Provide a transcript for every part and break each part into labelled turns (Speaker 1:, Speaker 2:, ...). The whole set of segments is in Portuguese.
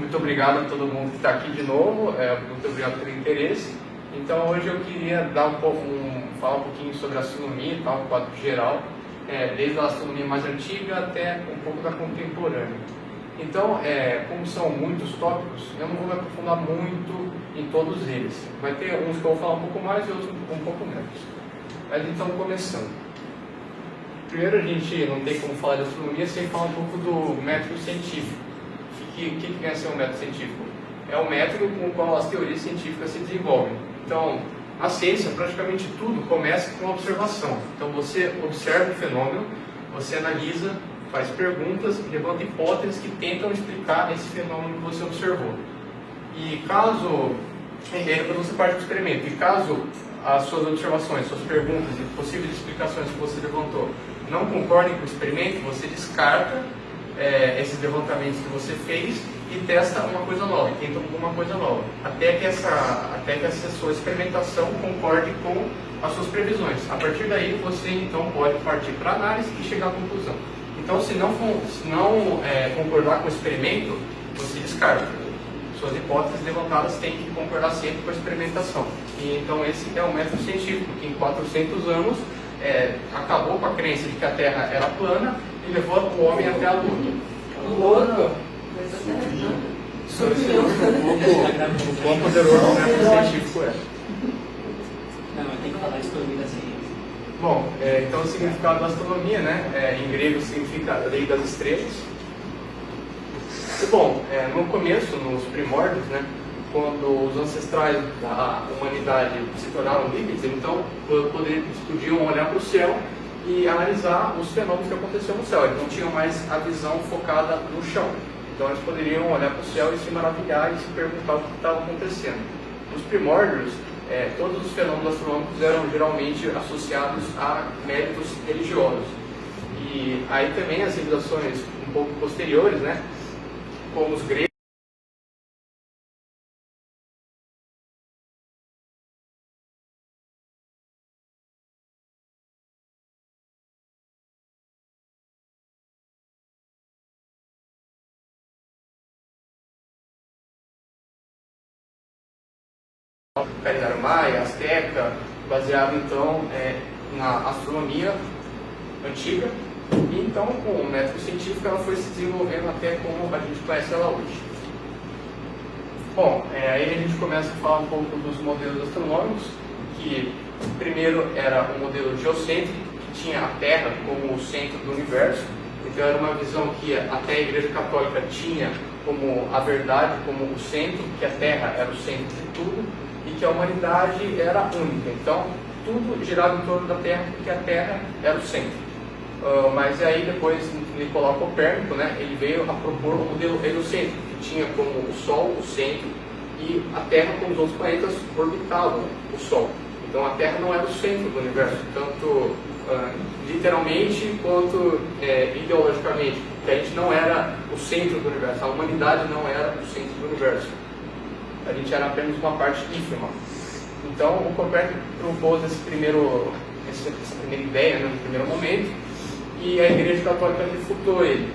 Speaker 1: Muito obrigado a todo mundo que está aqui de novo, muito obrigado pelo interesse. Então hoje eu queria falar um pouquinho sobre a astronomia, tá, um quadro geral, desde a astronomia mais antiga até um pouco da contemporânea. Então, como são muitos tópicos, eu não vou me aprofundar muito em todos eles. Vai ter uns que eu vou falar um pouco mais e outros um pouco menos. Mas então, começando. Primeiro, a gente não tem como falar de astronomia sem falar um pouco do método científico. O que vem a ser um método científico? É o método com o qual as teorias científicas se desenvolvem. Então, na ciência, praticamente tudo começa com a observação. Então, você observa o fenômeno, você analisa, faz perguntas e levanta hipóteses que tentam explicar esse fenômeno que você observou. E caso, depois você parte do experimento, e caso as suas observações, suas perguntas e possíveis explicações que você levantou não concordem com o experimento, você descarta esses levantamentos que você fez e testa uma coisa nova, e tenta alguma coisa nova, até que essa sua experimentação concorde com as suas previsões. A partir daí, você então pode partir para a análise e chegar à conclusão. Então, se não concordar com o experimento, você descarta. Suas hipóteses levantadas têm que concordar sempre com a experimentação. E, então, esse é o método científico, que em 400 anos acabou com a crença de que a Terra era plana e levou o homem até a Lua.
Speaker 2: Lua?
Speaker 1: O quão poderoso o método científico é.
Speaker 2: Não, mas tem que falar astronomia da ciência.
Speaker 1: Bom, então o significado da astronomia, né, em grego significa lei das estrelas. E, bom, no começo, nos primórdios, né, quando os ancestrais da humanidade se tornaram livres, então eles podiam olhar para o céu e analisar os fenômenos que aconteciam no céu. Eles não tinham mais a visão focada no chão. Então eles poderiam olhar para o céu e se maravilhar e se perguntar o que estava acontecendo. Nos primórdios, todos os fenômenos astronômicos eram geralmente associados a méritos religiosos. E aí também as civilizações um pouco posteriores, né, como os gregos, calendário maia, asteca, baseado então na astronomia antiga, e então com o método científico ela foi se desenvolvendo até como a gente conhece ela hoje. Bom, aí a gente começa a falar um pouco dos modelos astronômicos, que primeiro era um modelo geocêntrico, que tinha a Terra como o centro do universo. Então era uma visão que até a Igreja Católica tinha como a verdade, como o centro, que a Terra era o centro de tudo, e que a humanidade era única. Então, tudo girava em torno da Terra, porque a Terra era o centro. Mas aí depois, Nicolau Copérnico, né, ele veio a propor um modelo heliocêntrico, que tinha como o Sol o centro, e a Terra, como os outros planetas, orbitavam o Sol. Então, a Terra não era o centro do universo, tanto literalmente quanto ideologicamente, porque a gente não era o centro do universo, a humanidade não era o centro do universo. A gente era apenas uma parte ínfima. Então, o Copérnico propôs essa primeira ideia, né, no primeiro momento, e a Igreja Católica refutou ele.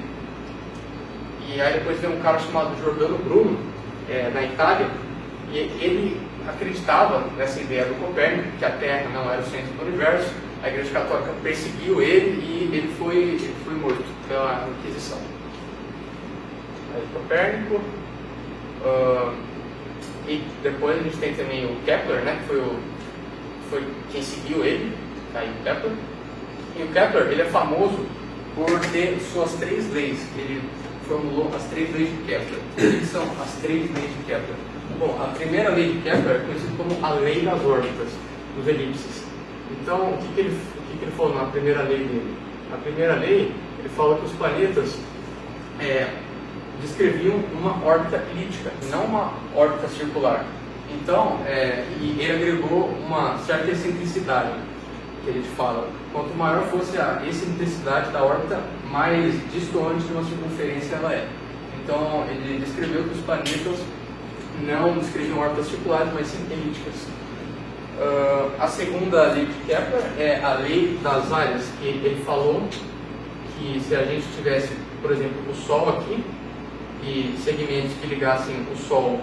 Speaker 1: E aí depois veio um cara chamado Giordano Bruno, na Itália, e ele acreditava nessa ideia do Copérnico, que a Terra não era o centro do universo. A Igreja Católica perseguiu ele e ele foi morto pela Inquisição. Aí, Copérnico. E depois a gente tem também o Kepler, né, que foi quem seguiu ele, tá aí o Kepler. E o Kepler, ele é famoso por ter suas 3 leis. Ele formulou as 3 leis de Kepler. O que são as 3 leis de Kepler? Bom, a primeira lei de Kepler é conhecida como a lei das órbitas, dos elipses. Então, o que ele falou na primeira lei dele? Na primeira lei, ele fala que os planetas descreviam uma órbita elíptica, não uma órbita circular. Então, e ele agregou uma certa excentricidade, que ele fala, quanto maior fosse a excentricidade da órbita, mais distante de uma circunferência ela é. Então, ele descreveu que os planetas não descreviam órbitas circulares, mas sim elípticas. A segunda lei de Kepler é a lei das áreas, que ele falou que se a gente tivesse, por exemplo, o Sol aqui, e segmentos que ligassem o Sol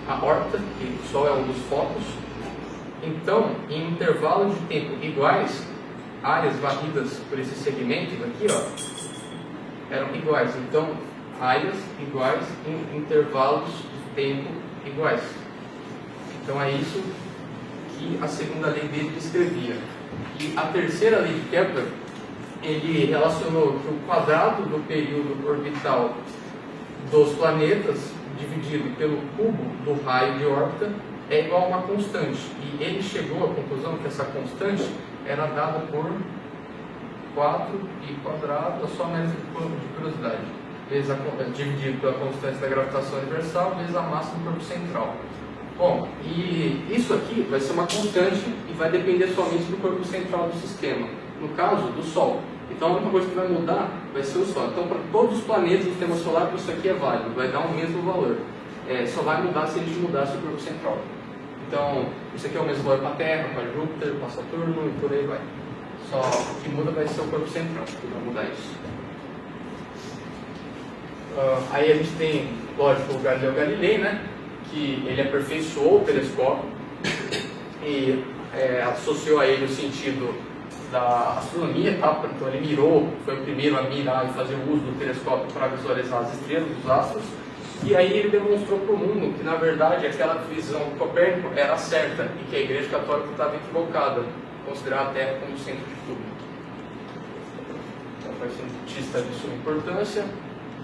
Speaker 1: à órbita, que o Sol é um dos focos. Então, em intervalos de tempo iguais, áreas varridas por esses segmentos aqui, ó, eram iguais. Então, áreas iguais em intervalos de tempo iguais. Então, é isso que a segunda lei dele descrevia. E a terceira lei de Kepler, ele relacionou que o quadrado do período orbital dos planetas dividido pelo cubo do raio de órbita é igual a uma constante. E ele chegou à conclusão que essa constante era dada por 4π², a sua análise de curiosidade, vezes dividido pela constante da gravitação universal, vezes a massa do corpo central. Bom, e isso aqui vai ser uma constante e vai depender somente do corpo central do sistema, no caso do Sol. Então a única coisa que vai mudar vai ser o Sol. Então para todos os planetas do sistema solar isso aqui é válido, vai dar o mesmo valor. Só vai mudar se a gente mudasse o corpo central. Então isso aqui é o mesmo valor para a Terra, para Júpiter, para Saturno e por aí vai. Só o que muda vai ser o corpo central, que vai mudar isso. Aí a gente tem, lógico, o Galileu Galilei, né? Que ele aperfeiçoou o telescópio e associou a ele o sentido da astronomia, tá? Então ele mirou, foi o primeiro a mirar e fazer o uso do telescópio para visualizar as estrelas, os astros, e aí ele demonstrou para o mundo que na verdade aquela visão de Copérnico era certa e que a Igreja Católica estava equivocada, considerar a Terra como centro de tudo. Então foi cientista de suma importância.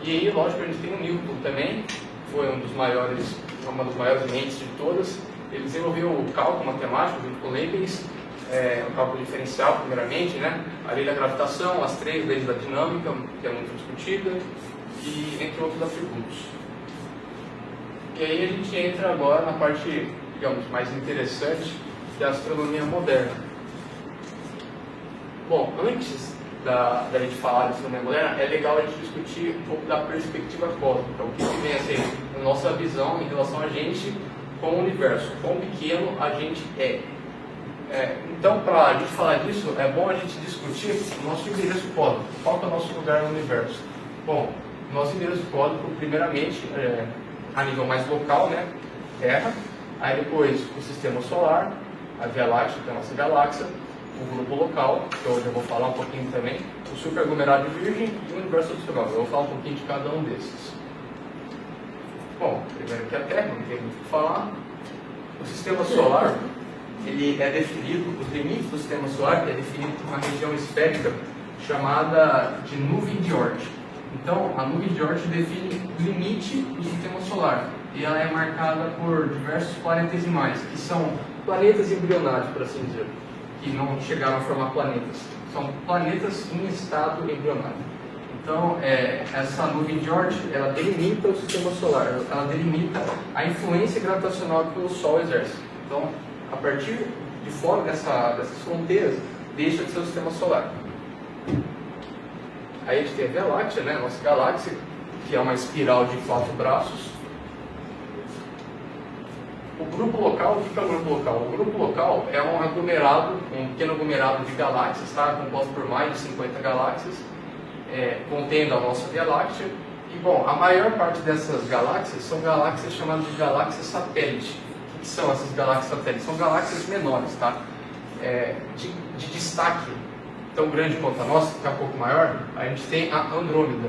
Speaker 1: E aí, lógico, a gente tem o Newton também, foi uma das maiores mentes de todas. Ele desenvolveu o cálculo matemático junto com Leibniz, o cálculo diferencial primeiramente, né? A lei da gravitação, as 3 leis da dinâmica, que é muito discutida, e entre outros atributos. E aí a gente entra agora na parte, digamos, mais interessante, que é a astronomia moderna. Bom, antes da gente falar de astronomia moderna, é legal a gente discutir um pouco da perspectiva cósmica, o que vem a ser a nossa visão em relação a gente com o universo, quão pequeno a gente é. Então, para a gente falar disso, é bom a gente discutir o nosso endereço cósmico, qual é o nosso lugar no universo. Bom, nosso endereço cósmico, primeiramente, a nível mais local, né, Terra, aí depois o Sistema Solar, a Via Láctea, que é a nossa galáxia, o grupo local, que hoje eu vou falar um pouquinho também, o superaglomerado de Virgem e o universo observável. Eu vou falar um pouquinho de cada um desses. Bom, primeiro que a Terra, não tem muito o que falar. O Sistema Solar, ele é definido, os limites do Sistema Solar é definido por uma região esférica chamada de nuvem de Oort. Então, a nuvem de Oort define o limite do Sistema Solar e ela é marcada por diversos planetesimais, que são planetas embrionários, por assim dizer, que não chegaram a formar planetas. São planetas em estado embrionário. Então, essa nuvem de Oort, ela delimita o Sistema Solar, ela delimita a influência gravitacional que o Sol exerce. Então, a partir de fora dessas fronteiras, deixa de ser o Sistema Solar. Aí a gente tem a Via Láctea, né, a nossa galáxia, que é uma espiral de 4 braços. O grupo local, o que é o grupo local? O grupo local é um aglomerado, um pequeno aglomerado de galáxias, tá? Composto por mais de 50 galáxias, contendo a nossa Via Láctea. E, bom, a maior parte dessas galáxias são galáxias chamadas de galáxias satélite. O que são essas galáxias satélites? São galáxias menores, tá? De destaque tão grande quanto a nossa, que é um pouco maior, a gente tem a Andrômeda.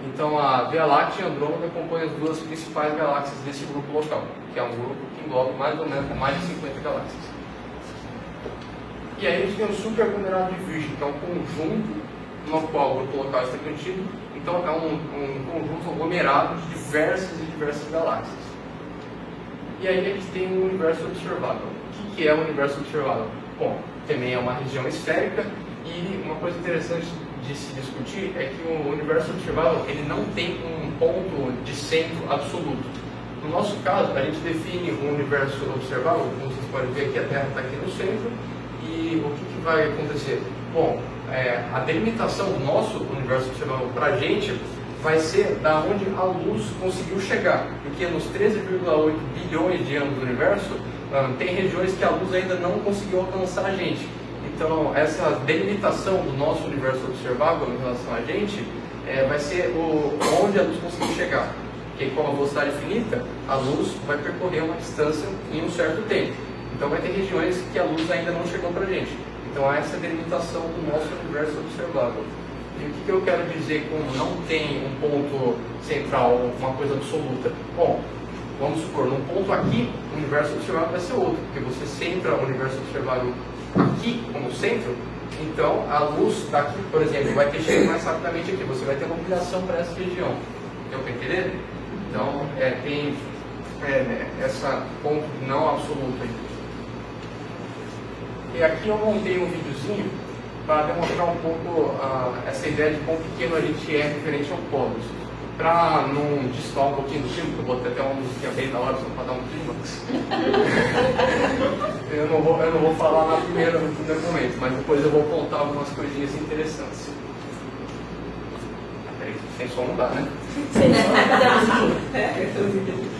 Speaker 1: Então a Via Láctea e a Andrômeda compõem as duas principais galáxias desse grupo local, que é um grupo que engloba mais ou menos mais de 50 galáxias. E aí a gente tem o superaglomerado de Virgem, que é um conjunto no qual o grupo local está contido. Então é um conjunto aglomerado de diversas galáxias. E aí a gente tem o universo observável. O que é o universo observável? Bom, também é uma região esférica e uma coisa interessante de se discutir é que o universo observável ele não tem um ponto de centro absoluto. No nosso caso, a gente define o universo observável, como vocês podem ver aqui, a Terra está aqui no centro, e o que vai acontecer? Bom, a delimitação do nosso universo observável para a gente vai ser da onde a luz conseguiu chegar, porque nos 13,8 bilhões de anos do universo, tem regiões que a luz ainda não conseguiu alcançar a gente. Então, essa delimitação do nosso universo observável em relação a gente vai ser onde a luz conseguiu chegar. Porque com a velocidade infinita, a luz vai percorrer uma distância em um certo tempo. Então vai ter regiões que a luz ainda não chegou para a gente. Então essa é a delimitação do nosso universo observável. E o que eu quero dizer com não tem um ponto central, uma coisa absoluta? Bom, vamos supor, num ponto aqui, o universo observável vai ser outro, porque você centra o universo observável aqui como centro, então a luz daqui, por exemplo, vai ter chegado mais rapidamente aqui, você vai ter uma inclinação para essa região. Deu para entender? Então, tem esse ponto não absoluto aí. E aqui eu montei um videozinho para demonstrar um pouco essa ideia de quão pequeno a gente é referente ao cosmos. Para não destoar um pouquinho do filme, que eu botei até uma musiquinha bem da hora só para dar um clímax. eu não vou falar no primeiro momento, mas depois eu vou contar algumas coisinhas interessantes. Peraí, sem som não dá, né?
Speaker 3: Sim, né? Cadê a musiquinha?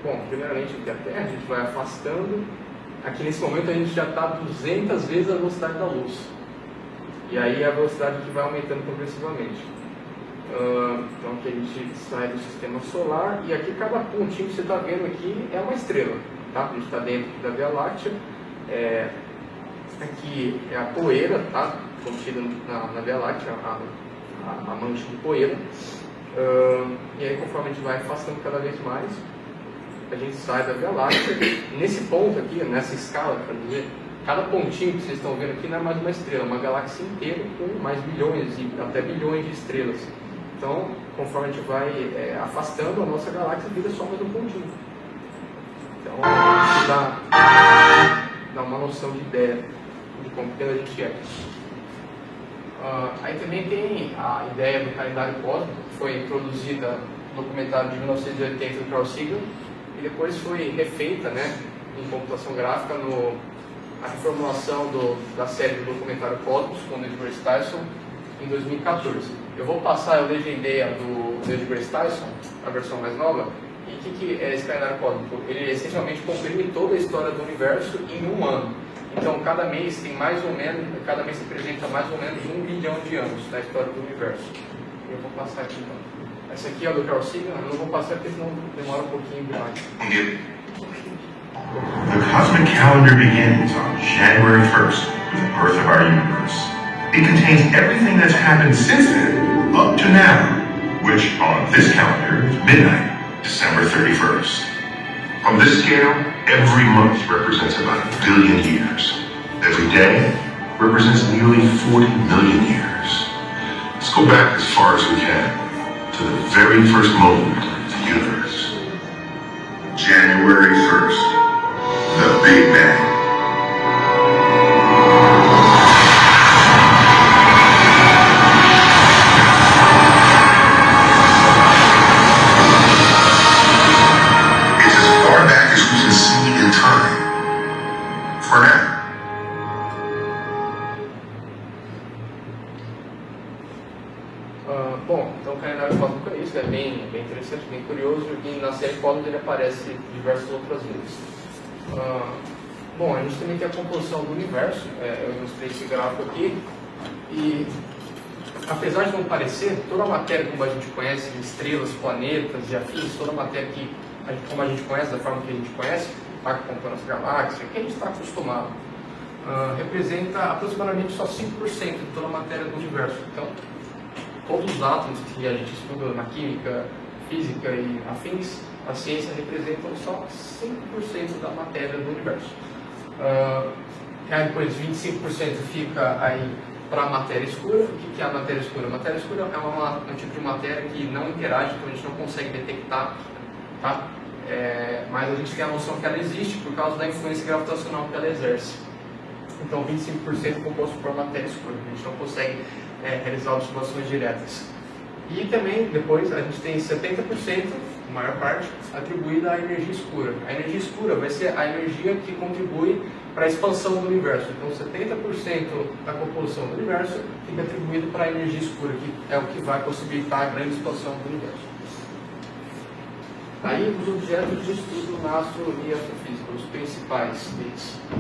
Speaker 1: Bom, primeiramente aqui a Terra, a gente vai afastando. Aqui nesse momento a gente já está 200 vezes a velocidade da luz. E aí a velocidade que vai aumentando progressivamente. Então aqui a gente sai do sistema solar e aqui cada pontinho que você está vendo aqui é uma estrela. Tá? A gente está dentro da Via Láctea. Aqui é a poeira, tá? Contida na Via Láctea, a mancha de poeira. E aí conforme a gente vai afastando cada vez mais, a gente sai da Via Láctea. Nesse ponto aqui, nessa escala, para dizer, cada pontinho que vocês estão vendo aqui não é mais uma estrela, é uma galáxia inteira com mais bilhões e até bilhões de estrelas. Então, conforme a gente vai afastando, a nossa galáxia vira só mais um pontinho. Então, isso dá uma noção de ideia de como pequeno a gente é. Aí também tem a ideia do calendário cósmico, que foi introduzida no documentário de 1980 do Carl Sagan, e depois foi refeita, né, em computação gráfica a reformulação da série do documentário Cosmos, com o Neil deGrasse Tyson, em 2014. Eu vou passar, eu legendei a do Neil deGrasse Tyson, a versão mais nova. E o que é esse calendário cósmico? Ele essencialmente comprime toda a história do universo em um ano. Então, cada mês tem mais ou menos, cada mês representa mais ou menos 1 bilhão de anos na história do universo. Eu vou passar aqui então. Essa aqui é a do Carl Sagan, eu não vou passar porque senão demora um pouquinho demais.
Speaker 4: The cosmic calendar begins on January 1st with the birth of our universe. It contains everything that's happened since then, up to now, which on this calendar is midnight, December 31st. On this scale, every month represents about 1 billion years. Every day represents nearly 40 million years. Let's go back as far as we can, to the very first moment of the universe. January 1st, the Big Bang.
Speaker 1: o calendário cósmico é isso, é bem interessante, bem curioso, e na série Cosmos ele aparece diversas outras vezes. Bom, a gente também tem a composição do universo, eu ilustrei esse gráfico aqui, e apesar de não parecer, toda a matéria como a gente conhece, estrelas, planetas e afins, toda a matéria como a gente conhece, da forma que a gente conhece, que compõe a nossa galáxia, que a gente está acostumado, representa aproximadamente só 5% de toda a matéria do universo. Então, todos os átomos que a gente estuda na química, física e afins, a ciência representam só 5% da matéria do universo. Aí depois 25% fica aí para a matéria escura. O que é a matéria escura? A matéria escura é um tipo de matéria que não interage, então a gente não consegue detectar, tá? Mas a gente tem a noção que ela existe por causa da influência gravitacional que ela exerce. Então 25% é composto por matéria escura, a gente não consegue realizar observações diretas. E também depois a gente tem 70%, a maior parte, atribuída à energia escura. A energia escura vai ser a energia que contribui para a expansão do universo. Então 70% da composição do universo fica atribuído para a energia escura, que é o que vai possibilitar a grande expansão do universo. Aí os objetos de estudo na astronomia e astrofísica, os principais deles. A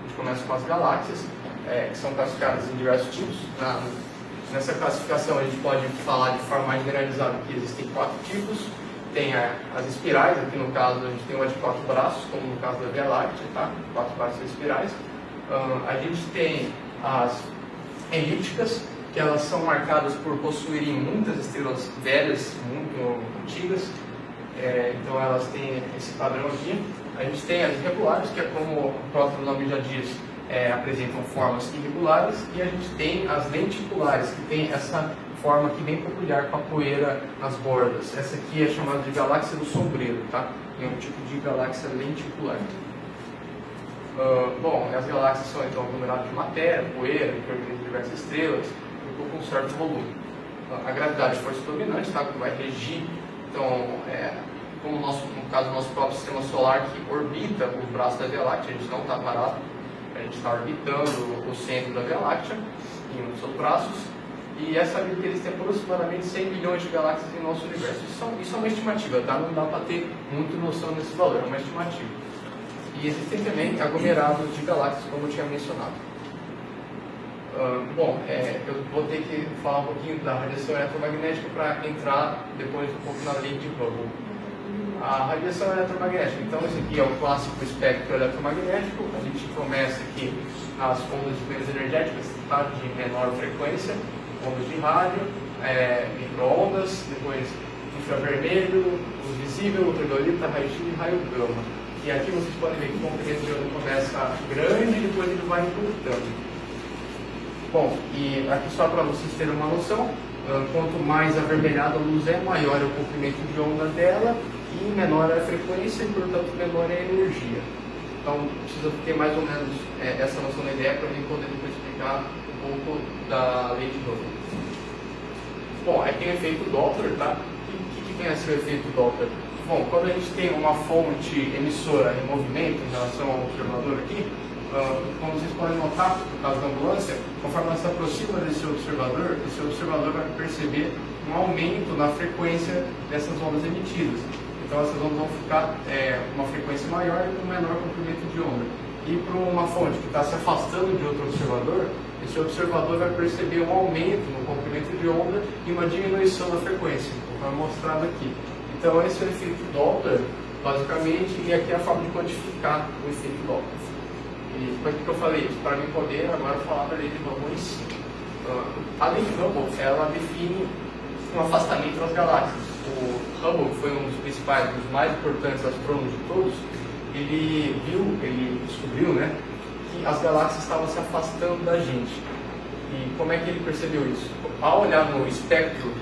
Speaker 1: gente começa com as galáxias, que são classificadas em diversos tipos. Nessa classificação a gente pode falar de forma mais generalizada que existem 4 tipos. Tem as espirais, aqui no caso a gente tem uma de 4 braços, como no caso da Via Láctea, tá? 4 braços espirais. A gente tem as elípticas, que elas são marcadas por possuírem muitas estrelas velhas, muito antigas. Então elas têm esse padrão aqui. A gente tem as irregulares, que é como o próprio nome já diz, apresentam formas irregulares, e a gente tem as lenticulares, que tem essa forma aqui bem peculiar com a poeira nas bordas. Essa aqui é chamada de galáxia do sombreiro, tá? É um tipo de galáxia lenticular. Bom, as galáxias são então aglomerados de matéria, poeira, que organizam diversas estrelas, com um certo volume. A gravidade, força dominante, tá? Que vai regir, então, como no caso do nosso próprio sistema solar, que orbita os braços da Via Láctea, a gente não está parado, a gente está orbitando o centro da Via Láctea em um dos seus braços, e é sabido que eles têm aproximadamente 100 milhões de galáxias em nosso universo. Isso é uma estimativa, tá? Não dá para ter muita noção desse valor, é uma estimativa. E existem também aglomerados de galáxias, como eu tinha mencionado. Bom, eu vou ter que falar um pouquinho da radiação eletromagnética para entrar depois um pouco na lei de Hubble. A radiação eletromagnética, então esse aqui é o clássico espectro eletromagnético. A gente começa aqui nas ondas de meios energéticas, tá? De menor frequência, ondas de rádio, micro-ondas, depois infravermelho, luz visível, ultravioleta, raio-x e raio gama. E aqui vocês podem ver que o comprimento de onda começa grande e depois ele vai encurtando. Bom, e aqui só para vocês terem uma noção, quanto mais avermelhada a luz é, maior é o comprimento de onda dela e menor é a frequência e, portanto, menor é a energia. Então, precisa ter mais ou menos essa noção da ideia para mim poder depois explicar um pouco da lei de Hubble. Bom, aí tem o efeito Doppler, tá? O que vem a ser o efeito Doppler? Bom, quando a gente tem uma fonte emissora em movimento em relação ao observador aqui, como vocês podem notar, no caso da ambulância, conforme ela se aproxima desse observador, esse observador vai perceber um aumento na frequência dessas ondas emitidas. Então essas ondas vão ficar uma frequência maior e com menor comprimento de onda. E para uma fonte que está se afastando de outro observador, esse observador vai perceber um aumento no comprimento de onda e uma diminuição da frequência, como é mostrado aqui. Então esse é o efeito Doppler, basicamente, e aqui é a forma de quantificar o efeito Doppler. E por que eu falei isso? Para mim poder agora falar da lei de Hubble em si. A lei de Hubble, ela define um afastamento das galáxias. O Hubble, que foi um dos principais, um dos mais importantes astrônomos de todos, ele descobriu, né, que as galáxias estavam se afastando da gente. E como é que ele percebeu isso? Ao olhar no espectro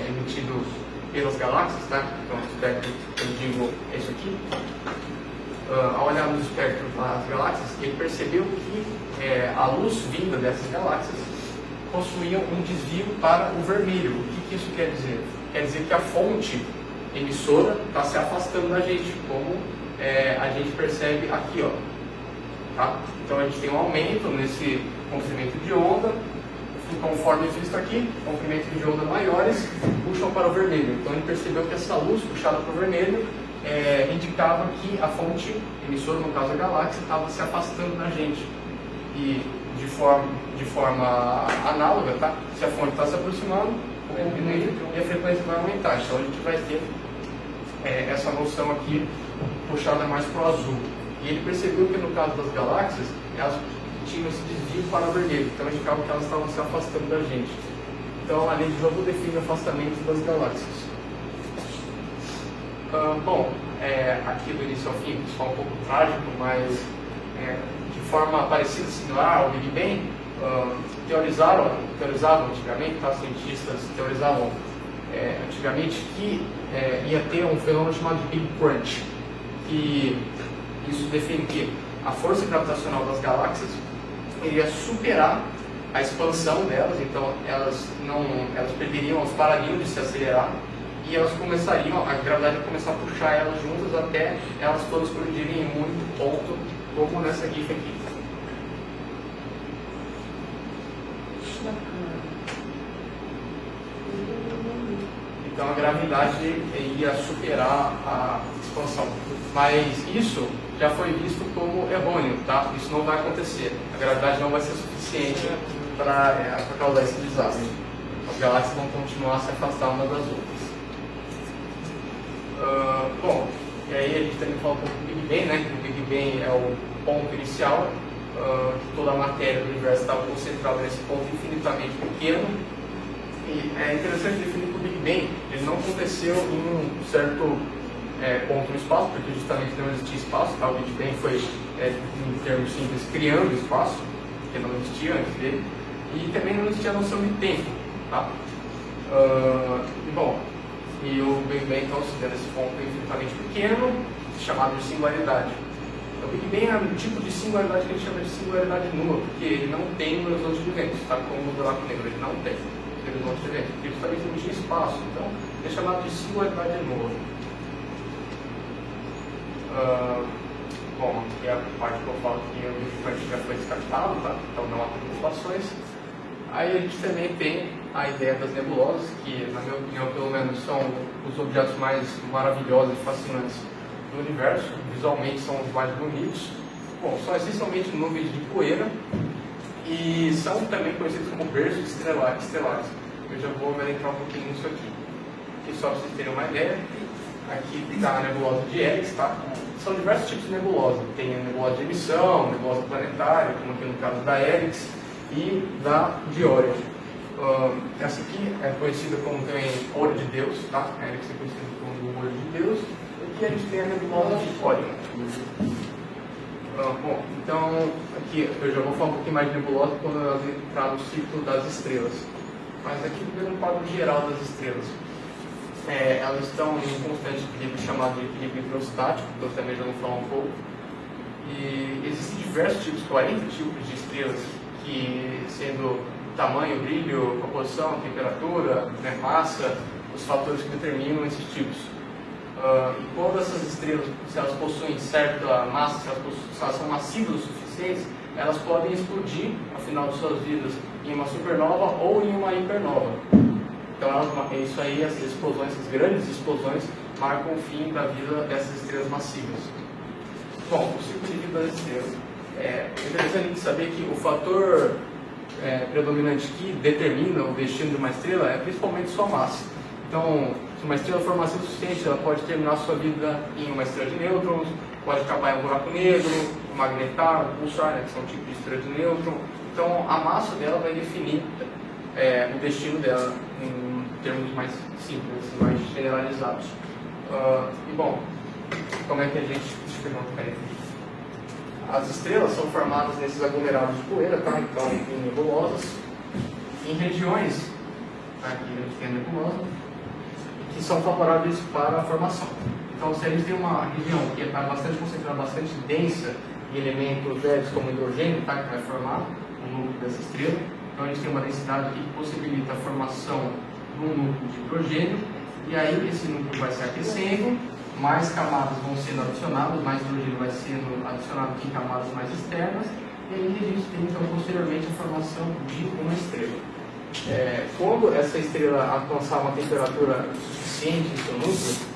Speaker 1: emitido pelas galáxias, tá? Então o espectro, eu digo, é isso aqui. Ao olhar no espectro das galáxias, ele percebeu que a luz vinda dessas galáxias possuía um desvio para o vermelho. O que isso quer dizer? Quer dizer que a fonte emissora está se afastando da gente, como a gente percebe aqui, ó. Tá? Então a gente tem um aumento nesse comprimento de onda, conforme visto aqui, comprimentos de onda maiores puxam para o vermelho. Então ele percebeu que essa luz puxada para o vermelho indicava que a fonte emissora, no caso a galáxia, estava se afastando da gente. E de forma análoga, tá? Se a fonte está se aproximando, o comprimento e a frequência vai aumentar. Então a gente vai ter essa noção aqui puxada mais para o azul. E ele percebeu que no caso das galáxias, elas tinham esse desvio para o vermelho, então indicava que elas estavam se afastando da gente. Então a lei de Hubble define o afastamento das galáxias. Bom, aqui do início ao fim, só um pouco trágico, mas de forma parecida, similar ao Big Bang, teorizavam antigamente, tá? Cientistas teorizavam antigamente que ia ter um fenômeno chamado de Big Crunch, que isso define que a força gravitacional das galáxias iria superar a expansão delas, então elas perderiam os paradigmas de se acelerar e elas a gravidade ia começar a puxar elas juntas até elas todas colidirem em um único ponto, como nessa GIF aqui. Então a gravidade ia superar a expansão, mas isso já foi visto como errôneo, tá? Isso não vai acontecer. A gravidade não vai ser suficiente para causar esse desastre. As galáxias vão continuar a se afastar umas das outras. Bom, e aí a gente também fala um pouco do Big Bang, né? Que o Big Bang é o ponto inicial, que toda a matéria do universo estava concentrada nesse ponto infinitamente pequeno. E é interessante definir que o Big Bang ele não aconteceu em um certo ponto no espaço, porque justamente não existia espaço, tá? O Big Bang foi, em termos simples, criando espaço, que não existia antes dele, e também não existia a noção de tempo, tá? E o Big Bang então se deu nesse ponto infinitamente pequeno, chamado de singularidade. O Big Bang é um tipo de singularidade que a gente chama de singularidade nula, porque ele não tem horizonte de eventos, tá? Como o buraco negro, ele não tem horizonte de eventos, porque justamente não tinha espaço, então é chamado de singularidade nula. Bom, aqui é a parte que eu falo que o Big Crunch já foi descartado, tá? Então não há preocupações. Aí a gente também tem a ideia das nebulosas, que na minha opinião pelo menos são os objetos mais maravilhosos e fascinantes do universo, visualmente são os mais bonitos. Bom, são essencialmente nuvens de poeira e são também conhecidos como berços estelares. Eu já vou entrar um pouquinho nisso aqui. E só para vocês terem uma ideia, aqui está a nebulosa de Helix, tá? São diversos tipos de nebulosa. Tem a nebulosa de emissão, nebulosa planetária, como aqui no caso da Helix, e da de Orion. Essa aqui é conhecida como também Olho de Deus, tá? A Helix é conhecida como Olho de Deus. E aqui a gente tem a nebulosa de Orion. Bom, então aqui eu já vou falar um pouquinho mais de nebulosa quando elas entrar no ciclo das estrelas. Mas aqui vendo um quadro geral das estrelas. Elas estão em um constante equilíbrio chamado de equilíbrio hidrostático, que eu também já vou falar um pouco. E existem diversos tipos, 40 tipos de estrelas, que sendo tamanho, brilho, composição, temperatura, né, massa, os fatores que determinam esses tipos. E quando essas estrelas, se elas possuem certa massa, se elas são massivas o suficiente, elas podem explodir ao final de suas vidas em uma supernova ou em uma hipernova. Então, isso aí, essas explosões, essas grandes explosões, marcam o fim da vida dessas estrelas massivas. Bom, o ciclo de vida das estrelas. É interessante saber que o fator predominante que determina o destino de uma estrela é principalmente sua massa. Então, se uma estrela for massiva o suficiente, ela pode terminar sua vida em uma estrela de nêutrons, pode acabar em um buraco negro, um magnetar, um pulsar, né, que são tipos de estrela de nêutron. Então, a massa dela vai definir o destino dela em termos mais simples, mais generalizados. E bom, como é que a gente... Deixa eu pegar um As estrelas são formadas nesses aglomerados de poeira, tá? Então, em nebulosas, em regiões, aqui a gente tem a nebulosa, que são favoráveis para a formação. Então, se a gente tem uma região que está bastante concentrada, bastante densa em elementos leves como hidrogênio, tá? Que vai formar o núcleo dessa estrela. Então, a gente tem uma densidade aqui que possibilita a formação de um núcleo de hidrogênio, e aí esse núcleo vai se aquecendo, mais camadas vão sendo adicionadas, mais hidrogênio vai sendo adicionado em camadas mais externas, e aí a gente tem então posteriormente a formação de uma estrela. quando essa estrela alcançar uma temperatura suficiente em seu núcleo,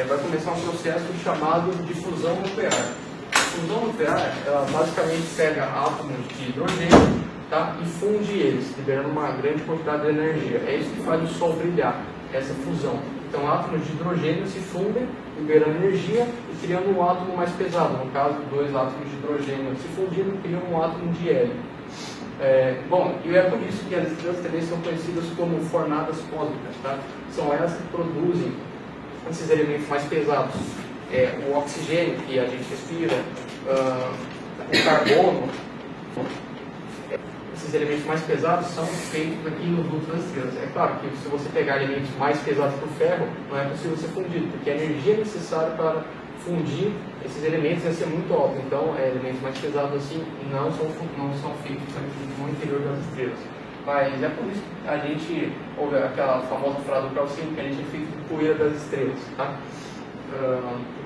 Speaker 1: vai começar um processo chamado de fusão nuclear. A fusão nuclear, ela basicamente pega átomos de hidrogênio, tá, e funde eles, liberando uma grande quantidade de energia. É isso que faz o Sol brilhar, essa fusão. Então, átomos de hidrogênio se fundem, liberando energia e criando um átomo mais pesado. No caso, dois átomos de hidrogênio se fundindo, criam um átomo de hélio. E é por isso que as estrelas também são conhecidas como fornadas cósmicas, tá? São elas que produzem esses elementos mais pesados. O oxigênio que a gente respira, o carbono. Esses elementos mais pesados são feitos aqui nos núcleos das estrelas. É claro que se você pegar elementos mais pesados que o ferro, não é possível ser fundido, porque a energia necessária para fundir esses elementos vai ser muito alta. Então, elementos mais pesados assim não são feitos aqui no interior das estrelas. Mas é por isso que a gente ouve aquela famosa frase do Carl Sagan, que a gente é feito de poeira das estrelas. Tá?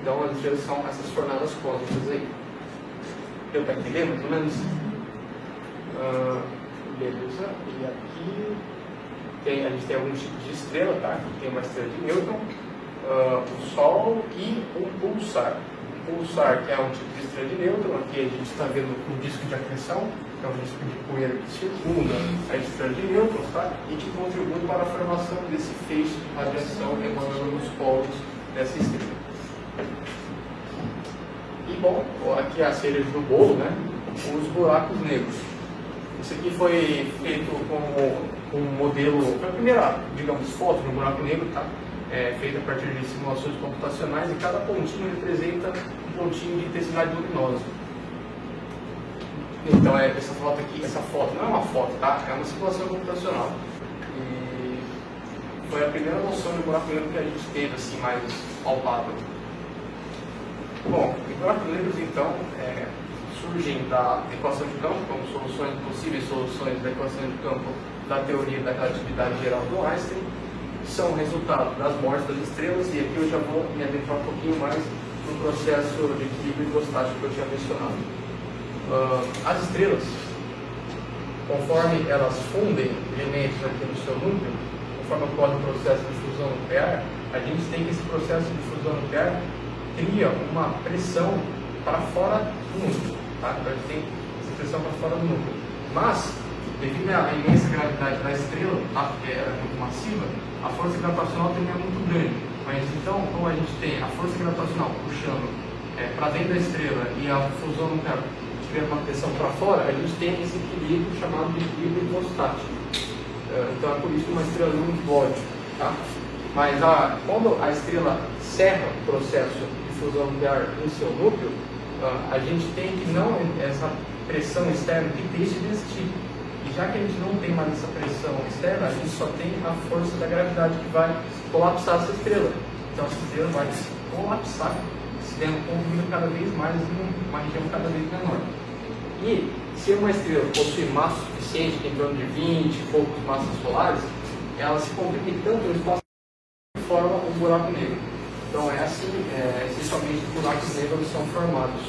Speaker 1: Então, as estrelas são essas fornadas cósmicas aí. Deu para entender mais ou menos? Beleza, e aqui a gente tem alguns tipos de estrela, tá? Aqui tem uma estrela de nêutron, o Sol e um pulsar. O pulsar, que é um tipo de estrela de nêutron, aqui a gente está vendo um disco de acreção, que é um disco de poeira que circunda a estrela de nêutrons, tá? E que contribui para a formação desse feixe de radiação emanando dos polos dessa estrela. E bom, aqui a cereja do bolo, né? Os buracos negros. Isso aqui foi feito com um modelo, foi a primeira, digamos, foto de um buraco negro, tá? Feita a partir de simulações computacionais, e cada pontinho representa um pontinho de intensidade luminosa. Então, essa foto não é uma foto, tá? É uma simulação computacional. E foi a primeira noção de buraco negro que a gente teve, assim, mais palpável. Bom, os buracos negros, então, surgem da equação de campo como possíveis soluções da equação de campo da teoria da relatividade geral do Einstein, são resultado das mortes das estrelas, e aqui eu já vou me adentrar um pouquinho mais no processo de equilíbrio hidrostático que eu tinha mencionado. As estrelas, conforme elas fundem elementos aqui no seu núcleo, conforme ocorre o processo de fusão nuclear, a gente tem que esse processo de fusão nuclear cria uma pressão para fora do núcleo. Tá? Então a gente tem essa pressão para fora do núcleo. Mas, devido à imensa gravidade da estrela, tá? Porque ela é muito massiva, a força gravitacional também é muito grande. Mas então, como a gente tem a força gravitacional puxando para dentro da estrela e a fusão nuclear criando uma pressão para fora, a gente tem esse equilíbrio chamado de equilíbrio hidrostático. Então é por isso que uma estrela não implode. Tá? Mas quando a estrela encerra o processo de fusão nuclear em seu núcleo, a gente tem que essa pressão externa que deixa de existir. E já que a gente não tem mais essa pressão externa, a gente só tem a força da gravidade que vai colapsar essa estrela. Então essa estrela vai colapsar, se conduzindo cada vez mais em uma região cada vez menor. E se uma estrela possui massa suficiente, que é em torno de 20 e poucos massas solares, ela se comprime tanto no espaço que forma um buraco negro. Então é assim, essencialmente, buracos negros são formados.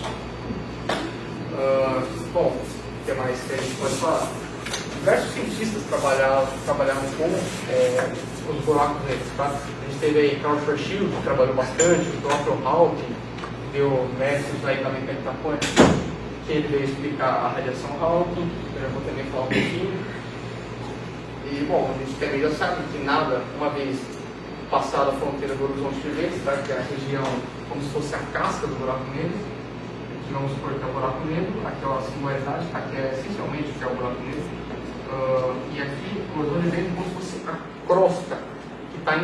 Speaker 1: Bom, o que mais que a gente pode falar? Diversos cientistas trabalharam com os buracos negros. Tá? A gente teve aí Carl Schwarzschild, que trabalhou bastante, o Dr. Hawking, que deu méritos aí da mecânica quântica, que ele veio explicar a radiação Hawking, eu já vou também falar um pouquinho. E, bom, a gente também já sabe que nada, uma vez passada a fronteira do horizonte de eventos, tá? Que é a região como se fosse a casca do buraco negro. Aqui vamos supor que é o buraco negro, aqui é a singularidade, aqui é essencialmente o que é o buraco negro. E aqui o horizonte de eventos é como se fosse a crosta que está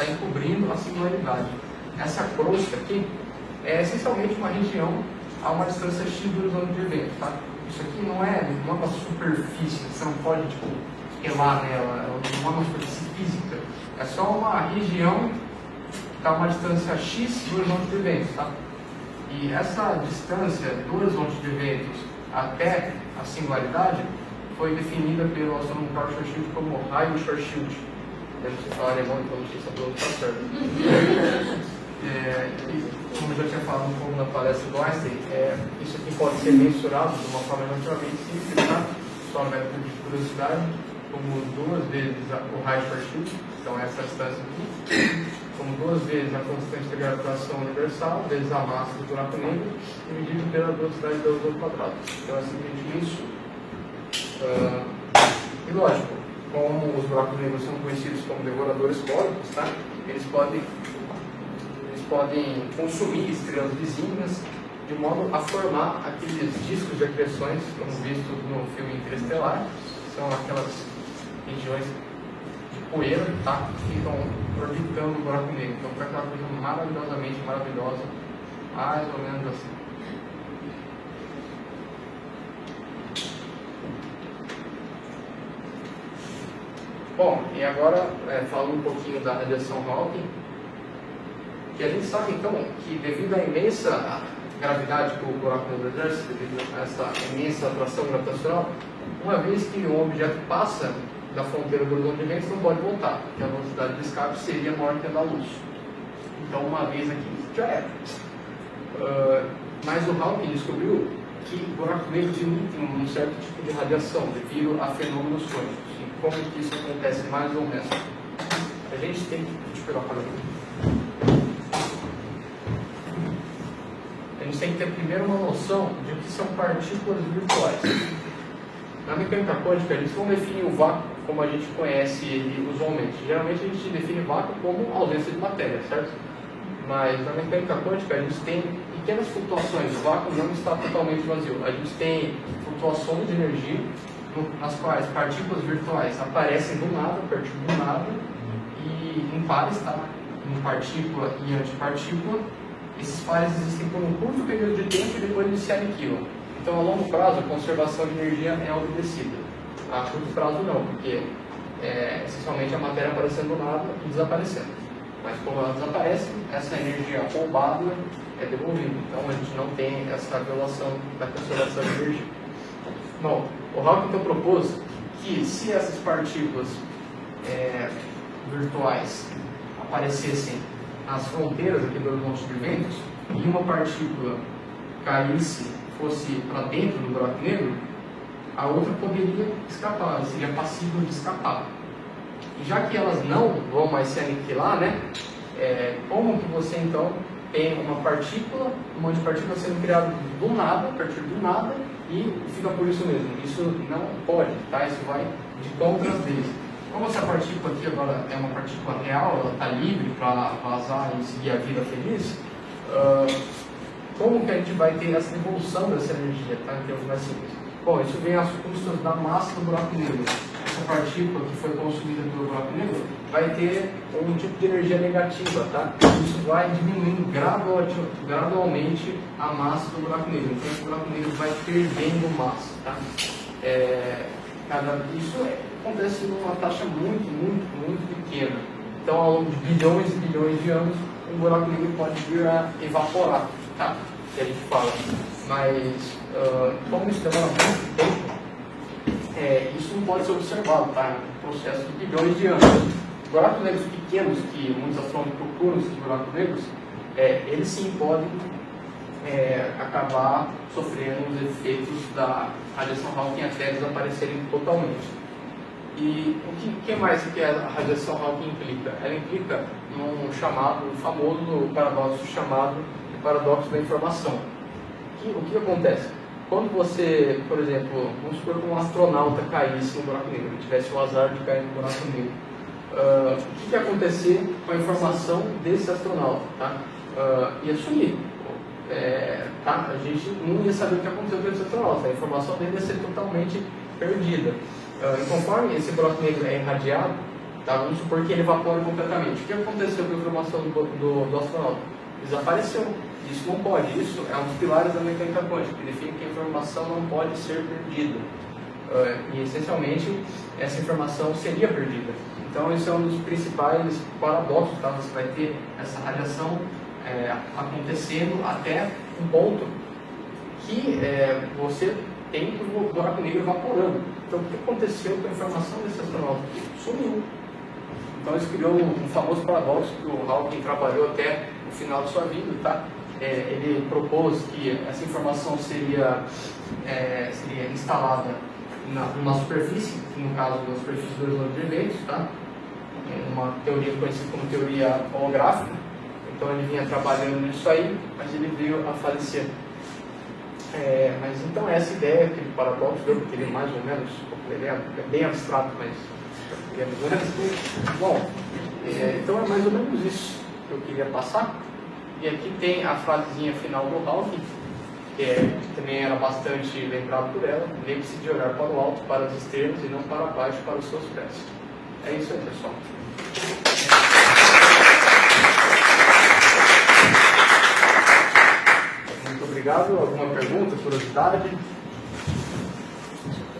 Speaker 1: encobrindo a singularidade. Essa crosta aqui é essencialmente uma região a uma distância x do horizonte de eventos. Tá? Isso aqui não é uma superfície, você não pode relar nela, não é uma superfície física. É só uma região que está a uma distância x do horizonte de eventos. Tá? E essa distância do horizonte de eventos até a singularidade foi definida pelo astrônomo Carl Schwarzschild como raio Schwarzschild. Eu não sei falar alemão, então não sei se a pronúncia está certa. Como eu já tinha falado um pouco na palestra do Einstein, isso aqui pode ser mensurado de uma forma relativamente simples, tá? Só no método de curiosidade. como 2 vezes o raio de partícula, então essa distância aqui, como 2 vezes a constante de gravitação universal, vezes a massa do buraco negro, dividido pela velocidade da luz ao quadrado. Então é simplesmente isso. E lógico, como os buracos negros são conhecidos como devoradores cósmicos, tá? Eles podem consumir estrelas vizinhas de modo a formar aqueles discos de acreções, como visto no filme Interestelar. São aquelas regiões de poeira, tá? Que ficam orbitando o buraco negro. Então fica aquela coisa maravilhosamente maravilhosa, mais ou menos assim. Bom, e agora falando um pouquinho da radiação Hawking, que a gente sabe então que devido à imensa gravidade que o buraco negro exerce, devido a essa imensa atração gravitacional, uma vez que um objeto passa da fronteira do horizonte de eventos, não pode voltar, porque a velocidade de escape seria maior que a da luz. Então, uma vez aqui, já era. Mas o Hawking descobriu que buracos negros emitem um certo tipo de radiação devido a fenômenos quânticos. E como que isso acontece mais ou menos? A gente tem que... Deixa eu pegar o quadro. A gente tem que ter primeiro uma noção de o que são partículas virtuais. Na mecânica quântica, a gente não define o vácuo como a gente conhece ele usualmente. Geralmente a gente define vácuo como ausência de matéria, certo? Mas na mecânica quântica a gente tem pequenas flutuações, o vácuo não está totalmente vazio. A gente tem flutuações de energia, nas quais partículas virtuais aparecem do nada, a partir do nada, e em pares, tá? Em partícula e antipartícula. Esses pares existem por um curto período de tempo e depois eles se aniquilam. Então, a longo prazo, a conservação de energia é obedecida. A curto prazo, não, porque essencialmente a matéria aparecendo do nada e desaparecendo. Mas, como ela desaparece, essa energia roubada é devolvida. Então, a gente não tem essa violação da conservação de energia. Bom, o Hawking então propôs que, se essas partículas virtuais aparecessem nas fronteiras aqui do horizonte de eventos e uma partícula caísse, fosse para dentro do buraco negro, a outra poderia escapar, ela seria passível de escapar. E já que elas não vão mais se aniquilar, né, como que você então tem uma partícula, um monte de partículas sendo criada do nada, a partir do nada, e fica por isso mesmo? Isso não pode, tá? Isso vai de contra as leis. Como essa partícula aqui agora é uma partícula real, ela está livre para vazar e seguir a vida feliz, como que a gente vai ter essa evolução dessa energia, tá? Em termos mais simples? Bom, isso vem às custas da massa do buraco negro. Essa partícula que foi consumida pelo buraco negro vai ter um tipo de energia negativa, tá? Isso vai diminuindo gradualmente a massa do buraco negro. Então, o buraco negro vai perdendo massa, tá? Isso acontece numa taxa muito, muito, muito pequena. Então, ao longo de bilhões e bilhões de anos, um buraco negro pode vir a evaporar, tá? Que a gente fala. Mas, como isso demora muito tempo, isso não pode ser observado, tá? Um processo de bilhões de anos. Buracos negros pequenos, que muitos astrônomos procuram esses buracos negros, eles sim podem acabar sofrendo os efeitos da radiação Hawking até desaparecerem totalmente. E o que mais que a radiação Hawking implica? Ela implica num famoso paradoxo chamado de paradoxo da informação. O que acontece? Quando você, por exemplo, vamos supor que um astronauta caísse no buraco negro, ele tivesse o azar de cair no buraco negro, o que ia acontecer com a informação desse astronauta? Tá? Ia sumir. Tá? A gente não ia saber o que aconteceu com esse astronauta, a informação dele ia ser totalmente perdida. E conforme esse buraco negro é irradiado, tá? Vamos supor que ele evapora completamente. O que aconteceu com a informação do astronauta? Desapareceu. Isso não pode. Isso é um dos pilares da mecânica quântica, que define que a informação não pode ser perdida. E, essencialmente, essa informação seria perdida. Então, esse é um dos principais paradoxos, tá? Você vai ter essa radiação acontecendo até um ponto que você tem o buraco negro evaporando. Então, o que aconteceu com a informação desse astronauta? Sumiu. Então, isso criou um famoso paradoxo que o Hawking trabalhou até o final de sua vida, tá? Ele propôs que essa informação seria instalada numa superfície, que no caso da superfície do horizonte de eventos, tá? É uma teoria conhecida como teoria holográfica. Então ele vinha trabalhando nisso aí, mas ele veio a falecer. Mas então essa ideia, aquele paradoxo, eu queria mais ou menos, ele é bem abstrato, mas eu queria mais ou menos. Bom, então é mais ou menos isso que eu queria passar. E aqui tem a frasezinha final do Hawking, que também era bastante lembrado por ela: lembre-se de olhar para o alto, para as estrelas, e não para baixo, para os seus pés. É isso aí, pessoal. Muito obrigado. Alguma pergunta, curiosidade?